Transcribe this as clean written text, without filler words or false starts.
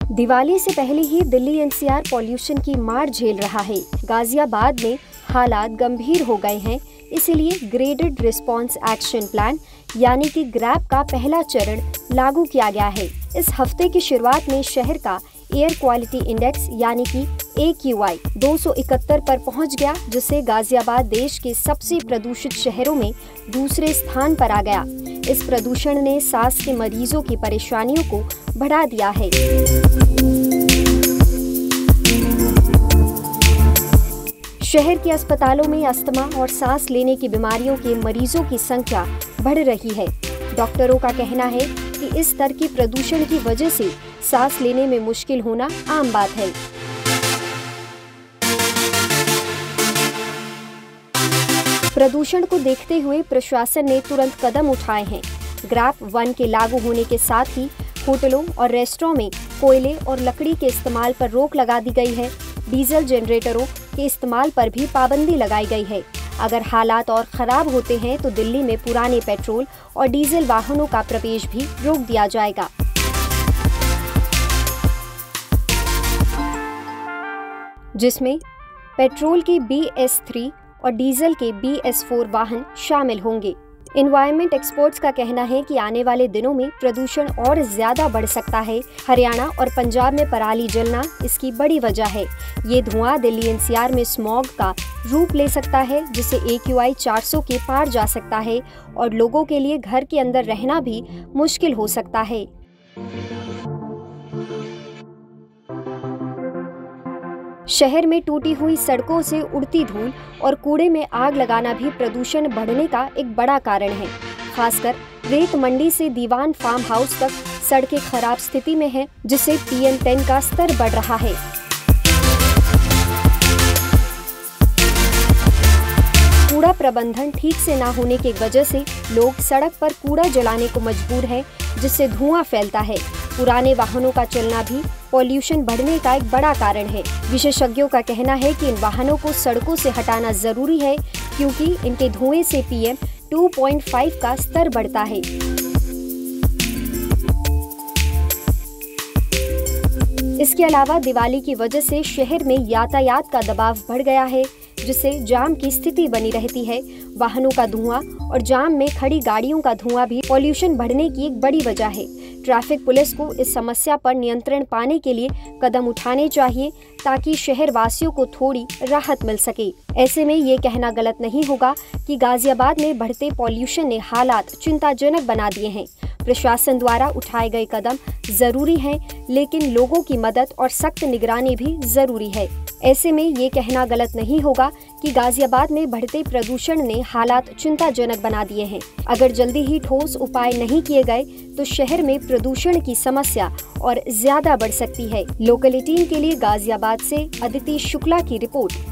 दिवाली से पहले ही Delhi NCR pollution की मार झेल रहा है। गाजियाबाद में हालात गंभीर हो गए हैं, इसीलिए ग्रेडेड रिस्पांस एक्शन प्लान यानी कि ग्रैप का पहला चरण लागू किया गया है। इस हफ्ते की शुरुआत में शहर का एयर क्वालिटी इंडेक्स यानी कि AQI 271 पर पहुंच गया, जिससे गाजियाबाद देश के सबसे प्रदूषित शहरों में दूसरे स्थान पर आ गया। इस प्रदूषण ने सांस के मरीजों की परेशानियों को बढ़ा दिया है। शहर के अस्पतालों में अस्थमा और सांस लेने की बीमारियों के मरीजों की संख्या बढ़ रही है। डॉक्टरों का कहना है कि इस स्तर के प्रदूषण की वजह से सांस लेने में मुश्किल होना आम बात है। प्रदूषण को देखते हुए प्रशासन ने तुरंत कदम उठाए हैं। ग्रैप 1 के लागू होने के साथ ही होटलों और रेस्टोरेंट में कोयले और लकड़ी के इस्तेमाल पर रोक लगा दी गई है। डीजल जनरेटरों के इस्तेमाल पर भी पाबंदी लगाई गई है। अगर हालात और खराब होते हैं तो दिल्ली में पुराने पेट्रोल और डीजल वाहनों का प्रवेश भी रोक दिया जाएगा। जिसमें पेट्रोल के BS3 और डीजल के BS4 वाहन शामिल होंगे। एनवायरमेंट एक्सपर्ट्स का कहना है कि आने वाले दिनों में प्रदूषण और ज्यादा बढ़ सकता है। हरियाणा और पंजाब में पराली जलना इसकी बड़ी वजह है। ये धुआं दिल्ली एनसीआर में स्मॉग का रूप ले सकता है, जिससे AQI 400 के पार जा सकता है और लोगों के लिए घर के अंदर रहना भी मुश्किल हो सकता है। शहर में टूटी हुई सड़कों से उड़ती धूल और कूड़े में आग लगाना भी प्रदूषण बढ़ने का एक बड़ा कारण है। खासकर रेत मंडी से दीवान फार्म हाउस तक सड़कें खराब स्थिति में हैं, जिससे PM10 का स्तर बढ़ रहा है। कूड़ा प्रबंधन ठीक से ना होने की वजह से लोग सड़क पर कूड़ा जलाने को मजबूर हैं, जिससे धुआं फैलता है। पुराने वाहनों का चलना भी पॉल्यूशन बढ़ने का एक बड़ा कारण है। विशेषज्ञों का कहना है कि इन वाहनों को सड़कों से हटाना जरूरी है, क्योंकि इनके धुएं से PM 2.5 का स्तर बढ़ता है। इसके अलावा दिवाली की वजह से शहर में यातायात का दबाव बढ़ गया है, जिससे जाम की स्थिति बनी रहती है। वाहनों का धुआं और जाम में खड़ी गाड़ियों का धुआं भी पॉल्यूशन बढ़ने की एक बड़ी वजह है। ट्रैफिक पुलिस को इस समस्या पर नियंत्रण पाने के लिए कदम उठाने चाहिए, ताकि शहर वासियों को थोड़ी राहत मिल सके। ऐसे में ये कहना गलत नहीं होगा कि गाजियाबाद में बढ़ते पॉल्यूशन ने हालात चिंताजनक बना दिए हैं। प्रशासन द्वारा उठाए गए कदम जरूरी हैं, लेकिन लोगों की मदद और सख्त निगरानी भी जरूरी है। ऐसे में ये कहना गलत नहीं होगा कि गाजियाबाद में बढ़ते प्रदूषण ने हालात चिंताजनक बना दिए हैं। अगर जल्दी ही ठोस उपाय नहीं किए गए तो शहर में प्रदूषण की समस्या और ज्यादा बढ़ सकती है। लोकल 18 के लिए गाजियाबाद से अदिति शुक्ला की रिपोर्ट।